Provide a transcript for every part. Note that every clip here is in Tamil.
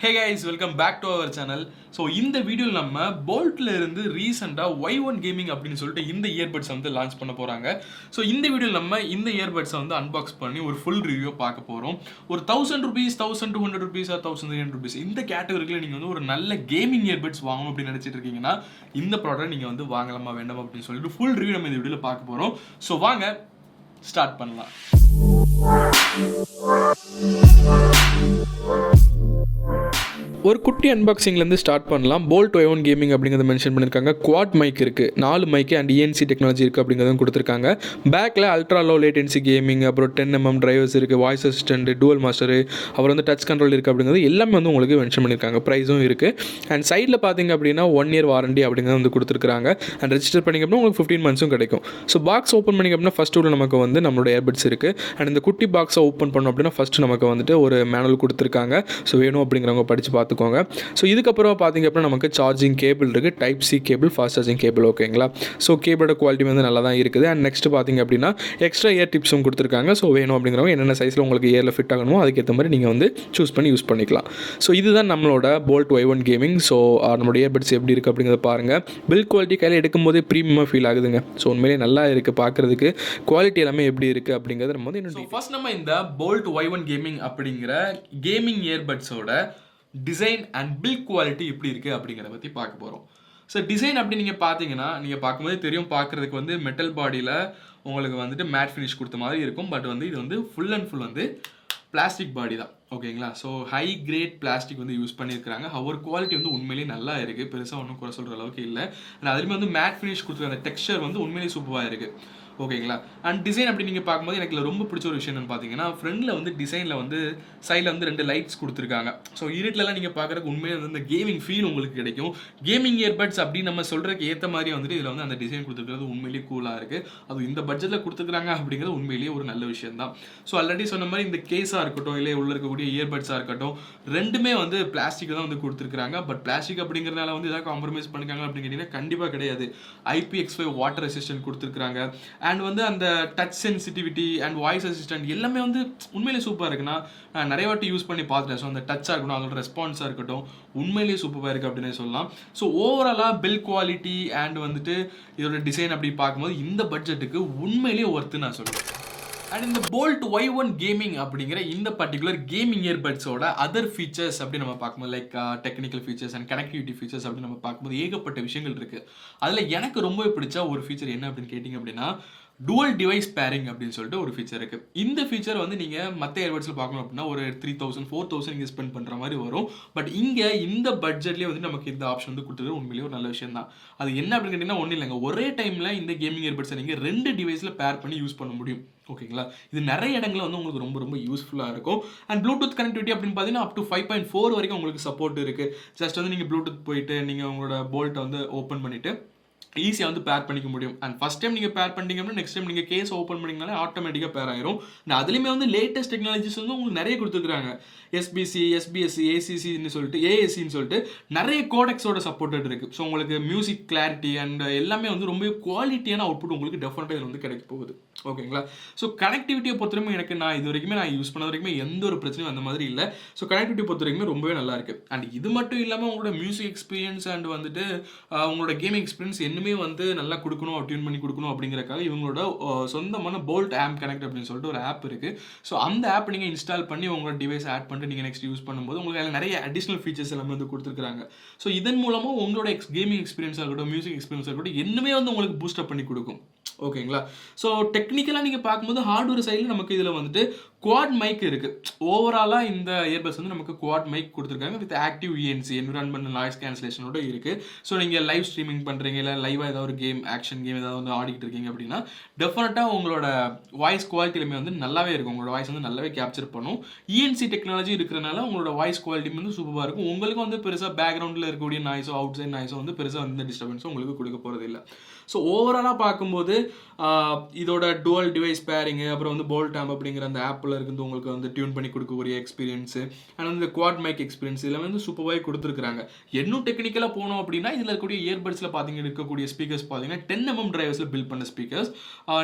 Hey guys, welcome back to our channel. So இந்த வீடியோவில் நம்ம போல்ட்டில் இருந்து ரீசெண்டாக Y1 கேமிங் அப்படின்னு சொல்லிட்டு இந்த இயர்பட்ஸை வந்து லான்ச் பண்ண போகிறாங்க. ஸோ இந்த வீடியோவில் நம்ம இந்த இயர்பட்ஸை வந்து அன்பாக்ஸ் பண்ணி ஒரு ஃபுல் ரிவ்யூ பார்க்க போகிறோம். ஒரு ₹1000, ₹1200 ஆர் ₹1300 இந்த கேட்டகரியில் நீங்கள் வந்து ஒரு நல்ல கேமிங் இயர்பட்ஸ் வாங்கணும் அப்படின்னு நினச்சிட்டு இருக்கீங்கன்னா இந்த ப்ராடக்ட் நீங்கள் வந்து வாங்கலாமா வேண்டாமா அப்படின்னு சொல்லிட்டு ஃபுல் ரிவ்யூ நம்ம இந்த வீடியோவில் பார்க்க போகிறோம். ஸோ வாங்க ஸ்டார்ட் பண்ணலாம். ஒரு குட்டி அன்பாக்சிங்லேருந்து ஸ்டார்ட் பண்ணலாம். போல்ட் Y1 கேமிங் அப்படிங்கிறத மென்ஷன் பண்ணியிருக்காங்க. குவாட் மைக் இருக்குது, 4 மைக்கு அண்ட் ENC டெக்னாலஜி இருக்குது அப்படிங்கிறதும் கொடுத்துருக்காங்க. பேக்கில் அல்ட்ரா லோ லேட்டன்சி கேமிங், அப்புறம் 10mm டிரைவர்ஸ் இருக்குது, வாய்ஸ் அசிஸ்டன்ட், டூவல் மாஸ்டரு, அப்புறம் வந்து டச் கண்ட்ரோல் இருக்குது அப்படிங்கிறது எல்லாமே வந்து உங்களுக்கு மென்ஷன் பண்ணியிருக்காங்க. ப்ரைஸும் இருக்குது. அண்ட் சைடில் பார்த்தீங்க அப்படின்னா 1 year வாரண்டி அப்படிங்கிறது வந்து கொடுத்துருக்காங்க. அண்ட் ரெஜிஸ்டர் பண்ணிங்க அப்படின்னா உங்களுக்கு 15 months கிடைக்கும். ஸோ பாக்ஸ் ஓப்பன் பண்ணிங்க அப்படின்னா ஃபஸ்ட் உள்ள நமக்கு வந்து நம்மளோட ஏர்பட்ஸ் இருக்குது. அண்ட் இந்த குட்டி பாக்ஸை ஓப்பன் பண்ணோம் அப்படின்னா ஃபஸ்ட்டு நமக்கு வந்துட்டு ஒரு மேனுவல் கொடுத்துருக்காங்க. ஸோ வேணும் அப்படிங்கிறவங்க படித்து பார்த்துக்கோங்க. ஸோ இதுக்கப்புறம் பார்த்தீங்க அப்படின்னா நமக்கு சார்ஜிங் கேபிள் இருக்குது, type C cable, fast charging cable. ஓகேங்களா? ஸோ கேபிளோட குவாலிட்டி வந்து நல்லா தான் இருக்குது. அண்ட் நெக்ஸ்ட் பார்த்தீங்க அப்படின்னா எக்ஸ்ட்ரா இயர் டிப்ஸும் கொடுத்துருக்காங்க. ஸோ வேணும் அப்படிங்கிறவங்க என்னென்ன சைஸில் உங்களுக்கு இயரில் ஃபிட் ஆகணுமோ அதுக்கேற்ற மாதிரி நீங்கள் வந்து சூஸ் பண்ணி யூஸ் பண்ணிக்கலாம். ஸோ இதுதான் நம்மளோட போல்ட் Y1 கேமிங். ஸோ நம்மளோட இயர்பட்ஸ் எப்படி இருக்குது அப்படிங்கிறத பாருங்கள். பில் குவாலிட்டி கையில் எடுக்கும்போதே ப்ரீமியமாக ஃபீல் ஆகுதுங்க. ஸோ உண்மையிலே நல்லா இருக்குது பார்க்குறதுக்கு. குவாலிட்டி எல்லாமே எப்படி இருக்குது அப்படிங்கிறது நம்ம வந்து இன்னும் ஃபர்ஸ்ட் நம்ம இந்த போல்ட் Y1 கேமிங் அப்படிங்கிற கேமிங் இயர்பட்ஸோட டிசைன் அண்ட் பில்ட் குவாலிட்டி எப்படி இருக்குது அப்படிங்கிறத பற்றி பார்க்க போகிறோம். ஸோ டிசைன் அப்படி நீங்கள் பார்த்தீங்கன்னா நீங்கள் பார்க்கும்போது தெரியும், பார்க்குறதுக்கு வந்து மெட்டல் பாடியில் உங்களுக்கு வந்துட்டு மேட் ஃபினிஷ் கொடுத்த மாதிரி இருக்கும். பட் வந்து இது வந்து ஃபுல் அண்ட் ஃபுல் வந்து பிளாஸ்டிக் பாடி தான். ஓகேங்களா? ஸோ ஹை கிரேட் பிளாஸ்டிக் வந்து யூஸ் பண்ணியிருக்காங்க. ஒரு குவாலிட்டி வந்து உண்மையிலேயே நல்லா இருக்குது. பெருசாக ஒன்றும் குறை சொல்கிற அளவுக்கு இல்லை. அண்ட் அதுலேயுமே வந்து மேட் ஃபினிஷ் கொடுத்துருக்க அந்த டெக்ஸ்சர் வந்து உண்மையிலேயே சூப்பராக இருக்குது. ஓகேங்களா? அண்ட் டிசைன் அப்படி நீங்கள் பார்க்கும்போது எனக்கு ரொம்ப பிடிச்ச ஒரு விஷயம் என்னன்னு பார்த்தீங்கன்னா, ஃப்ரண்டில் வந்து டிசைனில் வந்து சைடில் வந்து 2 லைட்ஸ் கொடுத்துருக்காங்க. ஸோ இருட்டிலலாம் நீங்கள் பார்க்குறதுக்கு உண்மையிலே வந்து இந்த கேமிங் ஃபீல் உங்களுக்கு கிடைக்கும். கேமிங் இயர்பட்ஸ் அப்படின்னு நம்ம சொல்கிறதுக்கு ஏற்ற மாதிரி வந்துட்டு இதில் வந்து அந்த டிசைன் கொடுத்துருக்கிறது உண்மையிலேயே கூலாக இருக்குது. அது இந்த பட்ஜெட்டில் கொடுத்துருக்காங்க அப்படிங்கிறது உண்மையிலேயே ஒரு நல்ல விஷயம் தான். ஸோ ஆல்ரெடி சொன்ன மாதிரி இந்த கேஸாக இருக்கட்டும், இல்லை உள்ள இருக்கக்கூடிய இயர்பட்ஸாக இருக்கட்டும், ரெண்டுமே வந்து பிளாஸ்டிக் தான் வந்து கொடுத்துருக்காங்க. பட் பிளாஸ்டிக் அப்படிங்கிறதுனால வந்து எதாவது காம்ப்ரமைஸ் பண்ணிருக்காங்க அப்படின்னு கேட்டிங்கன்னா கண்டிப்பாக கிடையாது. IPX5 வாட்டர் ரெசிஸ்டன்ட் கொடுத்துருக்காங்க. அண்ட் வந்து அந்த touch sensitivity and voice assistant எல்லாமே வந்து உண்மையிலேயே சூப்பராக இருக்குன்னா நிறைய வாட்டி யூஸ் பண்ணி பார்த்துட்டேன். ஸோ அந்த டச்சாக இருக்கட்டும், அதோட ரெஸ்பான்ஸாக இருக்கட்டும், உண்மையிலேயே சூப்பராக இருக்குது அப்படின்னு சொல்லலாம். ஸோ ஓவராலாக பில் குவாலிட்டி அண்ட் வந்துட்டு இதோட டிசைன் அப்படி பார்க்கும்போது இந்த பட்ஜெட்டுக்கு உண்மையிலேயே ஒர்த்து நான் சொல்லுவேன். அண்ட் இந்த போல்ட் Y1 கேமிங் அப்படிங்கிற இந்த பர்டிகுலர் கேமிங் இயர்பட்ஸோட அதர் ஃபீச்சர்ஸ் அப்படி நம்ம பார்க்கும்போது like technical features and connectivity features அப்படி நம்ம பார்க்கும்போது ஏகப்பட்ட விஷயங்கள் இருக்குது. அதில் எனக்கு ரொம்பவே பிடிச்ச ஒரு ஃபீச்சர் என்ன அப்படின்னு கேட்டிங்க அப்படின்னா டுவல் டிவைஸ் பேரிங் அப்படின்னு சொல்லிட்டு ஒரு ஃபீச்சர் இருக்குது. இந்த ஃபீச்சர் வந்து நீங்கள் மற்ற இயர்பட்ஸில் பார்க்கணும் அப்படின்னா ஒரு 3000 4000 நீங்கள் ஸ்பெண்ட் பண்ணுற மாதிரி வரும். பட் இங்கே இந்த பட்ஜெட்லேயே வந்து நமக்கு இந்த ஆப்ஷன் வந்து கொடுத்துருக்கு. உண்மையிலேயே ஒரு நல்ல விஷயம் தான். அது என்ன அப்படின்னு கேட்டிங்கன்னா ஒன்றும் இல்லைங்க, ஒரே டைமில் இந்த கேமிங் இயர்பட்ஸை நீங்கள் 2 டிவைஸில் பேர் பண்ணி யூஸ் பண்ண முடியும். ஓகேங்களா? இது நிறைய இடங்களில் வந்து உங்களுக்கு ரொம்ப ரொம்ப யூஸ்ஃபுல்லாக இருக்கும். அண்ட் ப்ளூடூத் கனெக்டிவிட்டி அப்படின்னு பார்த்தீங்கன்னா அப் டு 5.4 வரைக்கும் உங்களுக்கு சப்போர்ட் இருக்குது. ஜஸ்ட் வந்து நீங்கள் ப்ளூடூத் போயிட்டு நீங்கள் உங்களோட போல்ட்டை வந்து ஓப்பன் பண்ணிவிட்டு ஈஸியாக வந்து பேர் பண்ணிக்க முடியும். அண்ட் ஃபஸ்ட் டைம் நீங்கள் பேர் பண்ணிட்டீங்க அப்படின்னா நெக்ஸ்ட் டைம் நீங்கள் கேஸ் ஓப்பன் பண்ணிங்கனாலே ஆட்டோமேட்டிக்காக பேர் ஆயிரும். அண்ட் அதுலேயுமே வந்து லேட்டஸ்ட் டெக்னாலஜிஸ் வந்து உங்களுக்கு நிறைய கொடுத்துருக்காங்க. SBC, SBSC, ACCன்னு சொல்லிட்டு AACன்னு சொல்லிட்டு நிறைய கோடெக்ஸோட சப்போர்ட்டட் இருக்குது. ஸோ உங்களுக்கு மியூசிக் கிளாரிட்டி அண்ட் எல்லாமே வந்து ரொம்ப குவாலிட்டியான அவுட்புட் உங்களுக்கு டெஃபினட்டாக இதில் வந்து கிடைக்க போகுது. ஓகேங்களா? ஸோ கனெக்டிவிட்டியை பொறுத்தவரைக்கும் எனக்கு நான் இது வரைக்குமே நான் யூஸ் பண்ண வரைக்குமே எந்த ஒரு பிரச்சனையும் அந்த மாதிரி இல்லை. ஸோ கனெக்டிவிட்டி பொறுத்த வரைக்குமே ரொம்பவே நல்லா இருக்குது. அண்ட் இது மட்டும் இல்லாமல் உங்களோட மியூசிக் எக்ஸ்பீரியன்ஸ் அண்ட் வந்துட்டு உங்களோட கேமிங் எக்ஸ்பீரியன்ஸ் இன்னுமே வந்து நல்லா கொடுக்கணும், டியூன் பண்ணி கொடுக்கணும் அப்படிங்கிறக்காக இவங்களோட சொந்தமான போல்ட் ஆம்ப் கனெக்ட் அப்படின்னு சொல்லிட்டு ஒரு ஆப் இருக்குது. ஸோ அந்த ஆப் நீங்கள் இன்ஸ்டால் பண்ணி உங்களோட டிவைஸ் ஆட் பண்ணிட்டு நீங்கள் நெக்ஸ்ட் யூஸ் பண்ணும்போது உங்களுக்கு அதில் நிறைய அடிஷனல் ஃபீச்சர்ஸ் எல்லாமே வந்து கொடுத்துருக்காங்க. ஸோ இதன் மூலமாக உங்களோட கேமிங் எக்ஸ்பீரியன்ஸாக இருக்கட்டும், மியூசிக் எக்ஸ்பீரியன்ஸாக இருக்கட்டும், இன்னுமே வந்து உங்களுக்கு பூஸ்டப் பண்ணி கொடுக்கும். ஓகேங்களா? ஸோ டெக்னிக்கலாக நீங்கள் பார்க்கும்போது ஹார்ட்வேர் சைடில் நமக்கு இதில் வந்துட்டு குவாட் மைக் இருக்குது. ஓவராலாக இந்த இயர்பட்ஸ் வந்து நமக்கு குவாட் மைக் கொடுத்துருக்காங்க with active ENC environmental noise கேன்சலேஷனோட இருக்குது. ஸோ நீங்கள் லைவ் ஸ்ட்ரீமிங் பண்ணுறீங்க, இல்லை லைவாக ஏதாவது ஒரு கேம், ஆக்ஷன் கேம் ஏதாவது வந்து ஆடிக்கிட்டு இருக்கீங்க அப்படின்னா டெஃபினட்டாக உங்களோட வாய்ஸ் குவாலிட்டிலுமே வந்து நல்லாவே இருக்கும். உங்களோட வாய்ஸ் வந்து நல்லாவே கேப்சர் பண்ணும். ENC டெக்னாலஜி இருக்கிறனால உங்களோட வாய்ஸ் குவாலிட்டி வந்து சூப்பராக இருக்கும். உங்களுக்கு வந்து பெருசாக பேக்ரவுண்டில் இருக்கக்கூடிய நாய்ஸோ அவுட் சைட் நாய்ஸோ வந்து பெருசாக வந்து டிஸ்டர்பன்ஸும் உங்களுக்கு கொடுக்க போகிறது இல்லை. ஸோ ஓவராலாக பார்க்கும்போது இதோட டுவல் டிவைஸ் பேரிங்கு, அப்புறம் வந்து போல்ட் ஆம்ப் அப்படிங்கிற அந்த ஆப்பில் ஆடியோவில் இருந்து உங்களுக்கு வந்து டியூன் பண்ணி கொடுக்கக்கூடிய எக்ஸ்பீரியன்ஸு அண்ட் வந்து குவாட் மைக் எக்ஸ்பீரியன்ஸ் இதில் வந்து சூப்பராகவே கொடுத்துருக்காங்க. இன்னும் டெக்னிக்கலாக போனோம் அப்படின்னா இதில் இருக்கக்கூடிய இயர்பட்ஸில் பார்த்தீங்கன்னா இருக்கக்கூடிய ஸ்பீக்கர்ஸ் பார்த்தீங்கன்னா 10mm டிரைவர்ஸில் பில்ட் பண்ண ஸ்பீக்கர்ஸ்.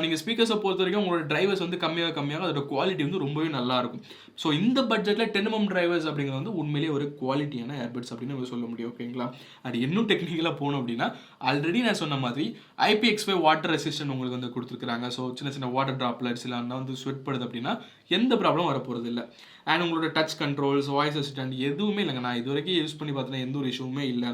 நீங்கள் ஸ்பீக்கர்ஸை பொறுத்த வரைக்கும் உங்களோட டிரைவர்ஸ் வந்து கம்மியாக அதோட குவாலிட்டி வந்து ரொம்பவே நல்லாயிருக்கும். ஸோ இந்த பட்ஜெட்டில் 10mm டிரைவர்ஸ் அப்படிங்கிறது வந்து உண்மையிலேயே ஒரு குவாலிட்டியான ஏர்பட்ஸ் அப்படின்னு நம்ம சொல்ல முடியும். ஓகேங்களா? அது இன்னும் டெக்னிக்கலாக போனோம் அப்படின்னா ஆல்ரெடி நான் சொன்ன மாதிரி IPX5 வாட்டர் ரெசிஸ்டன்ட் உங்களுக்கு வந்து கொடுத்துருக்காங்க. ஸோ சின்ன சின்ன வாட்டர் ட்ராப்லெட்ஸ் இல்லை வந்து ஸ்வெட் படுது அப்படின்னா எந்த ப்ராப்ளம் வரப்போகிறது இல்லை. அண்ட் உங்களோட டச் கண்ட்ரோல்ஸ், வாய்ஸ் அசிஸ்டன்ட் எதுவுமே இல்லைங்க. நான் இது வரைக்கும் யூஸ் பண்ணி பார்த்தீங்கன்னா எந்த ஒரு இஷ்யூமே இல்லை.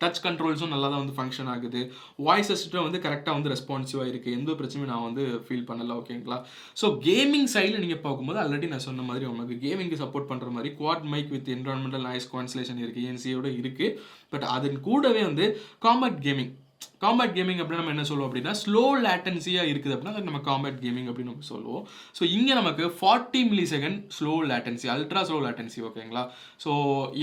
டச் கண்ட்ரோல்ஸும் நல்லா தான் வந்து ஃபங்க்ஷன் ஆகுது. வாய்ஸ் அசிஸ்டன்ட் வந்து கரெக்டாக வந்து ரெஸ்பான்சிவாக இருக்குது. எந்த பிரச்சனையும் நான் வந்து ஃபீல் பண்ணலை. ஓகேங்களா? ஸோ கேமிங் சைடில் நீங்கள் பார்க்கும்போது ஆல்ரெடி நான் சொன்ன மாதிரி உங்களுக்கு கேமிங்க்கு சப்போர்ட் பண்ணுற மாதிரி quad mic with environmental noise cancellation இருக்குது, ENC-யோட இருக்குது. பட் அதன் கூடவே வந்து காம்பேக்ட் கேமிங் அப்படின்னு நம்ம என்ன சொல்லுவோம் அப்படின்னா ஸ்லோ லேட்டன்சியாக இருக்குது அப்படின்னா அது நம்ம காம்பேக்ட் கேமிங் அப்படின்னு நம்ம சொல்லுவோம். ஸோ இங்கே நமக்கு 40 millisecond slow latency, ultra slow latency. ஓகேங்களா? ஸோ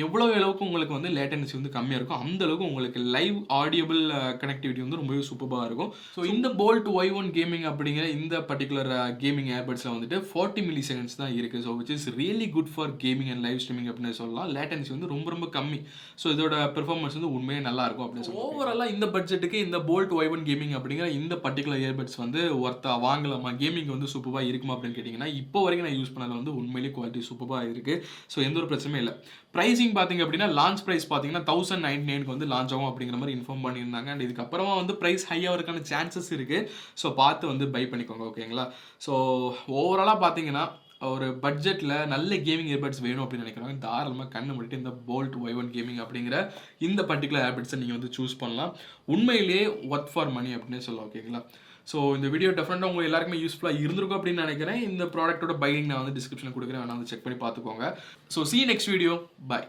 எவ்வளோ அளவுக்கு உங்களுக்கு வந்து லேட்டன்சி வந்து கம்மியாக இருக்கும் அந்த அளவுக்கு உங்களுக்கு லைவ் ஆடியபிள் கனெக்டிவிட்டி வந்து ரொம்பவே சூப்பராக இருக்கும். ஸோ இந்த போல்ட் Y1 கேமிங் அப்படிங்கிற இந்த பர்டிகுலர் கேமிங் ஏர்பட்ஸில் வந்துட்டு 40 மில்லிசெகண்ட்ஸ் தான் இருக்குது. So which is really good for gaming and live streaming அப்படின்னு சொல்லலாம். லேட்டன்சி வந்து ரொம்ப கம்மி. ஸோ இதோட பெர்ஃபார்மன்ஸ் வந்து உண்மையே நல்லா இருக்கும் அப்படின்னு சொல்லலாம். ஓவராலாக இந்த பட்ஜெட்டுக்கு இந்த போல்ட் Y1 கேமிங் அப்படிங்கிற இந்த பர்டிகுலர் இயர்பட்ஸ் வந்து ஒர்த்தா வாங்கலாமா, கேமிங் வந்து சூப்பராக இருக்குமா அப்படின்னு கேட்டிங்கன்னா இப்போ வரைக்கும் நான் யூஸ் பண்ணதில் வந்து உண்மையிலேயே குவாலிட்டி சூப்பராக இருக்குது. ஸோ எந்த ஒரு பிரச்சனையும் இல்லை. ப்ரைஸிங் பார்த்தீங்க அப்படின்னா லான்ச் ப்ரைஸ் பார்த்தீங்கன்னா 1099 வந்து லான்ச் ஆகும் அப்படிங்கிற மாதிரி இன்ஃபார்ம் பண்ணியிருந்தாங்க. அண்ட் இதுக்கப்புறமா வந்து ப்ரைஸ் ஹையாக இருக்கான சான்சஸ் இருக்குது. ஸோ பார்த்து வந்து பை பண்ணிக்கோங்க. ஓகேங்களா? ஸோ ஓவராலாக பார்த்தீங்கன்னா ஒரு பட்ஜெட்டில் நல்ல கேமிங் இயர்பட்ஸ் வேணும் அப்படின்னு நினைக்கிறவங்க தாராளமாக கண்ணு மூடிட்டு இந்த போல்ட் Y1 கேமிங் அப்படிங்கிற இந்த பர்டிகுலர் ஏர்பட்ஸை நீங்கள் வந்து சூஸ் பண்ணலாம். உண்மையிலேயே ஒர்த் ஃபார் மணி அப்படின்னு சொல்லலாம். ஓகேங்களா? ஸோ இந்த வீடியோ டெஃபினட்டாக உங்களுக்கு எல்லாருக்குமே யூஸ்ஃபுல்லாக இருந்திருக்கும் அப்படின்னு நினைக்கிறேன். இந்த ப்ராடக்ட்டோட பை லிங்க் நான் வந்து டிஸ்கிரிப்ஷனில் கொடுக்குறேன், வேணா வந்து செக் பண்ணி பார்த்துக்கோங்க. So see you next video. Bye.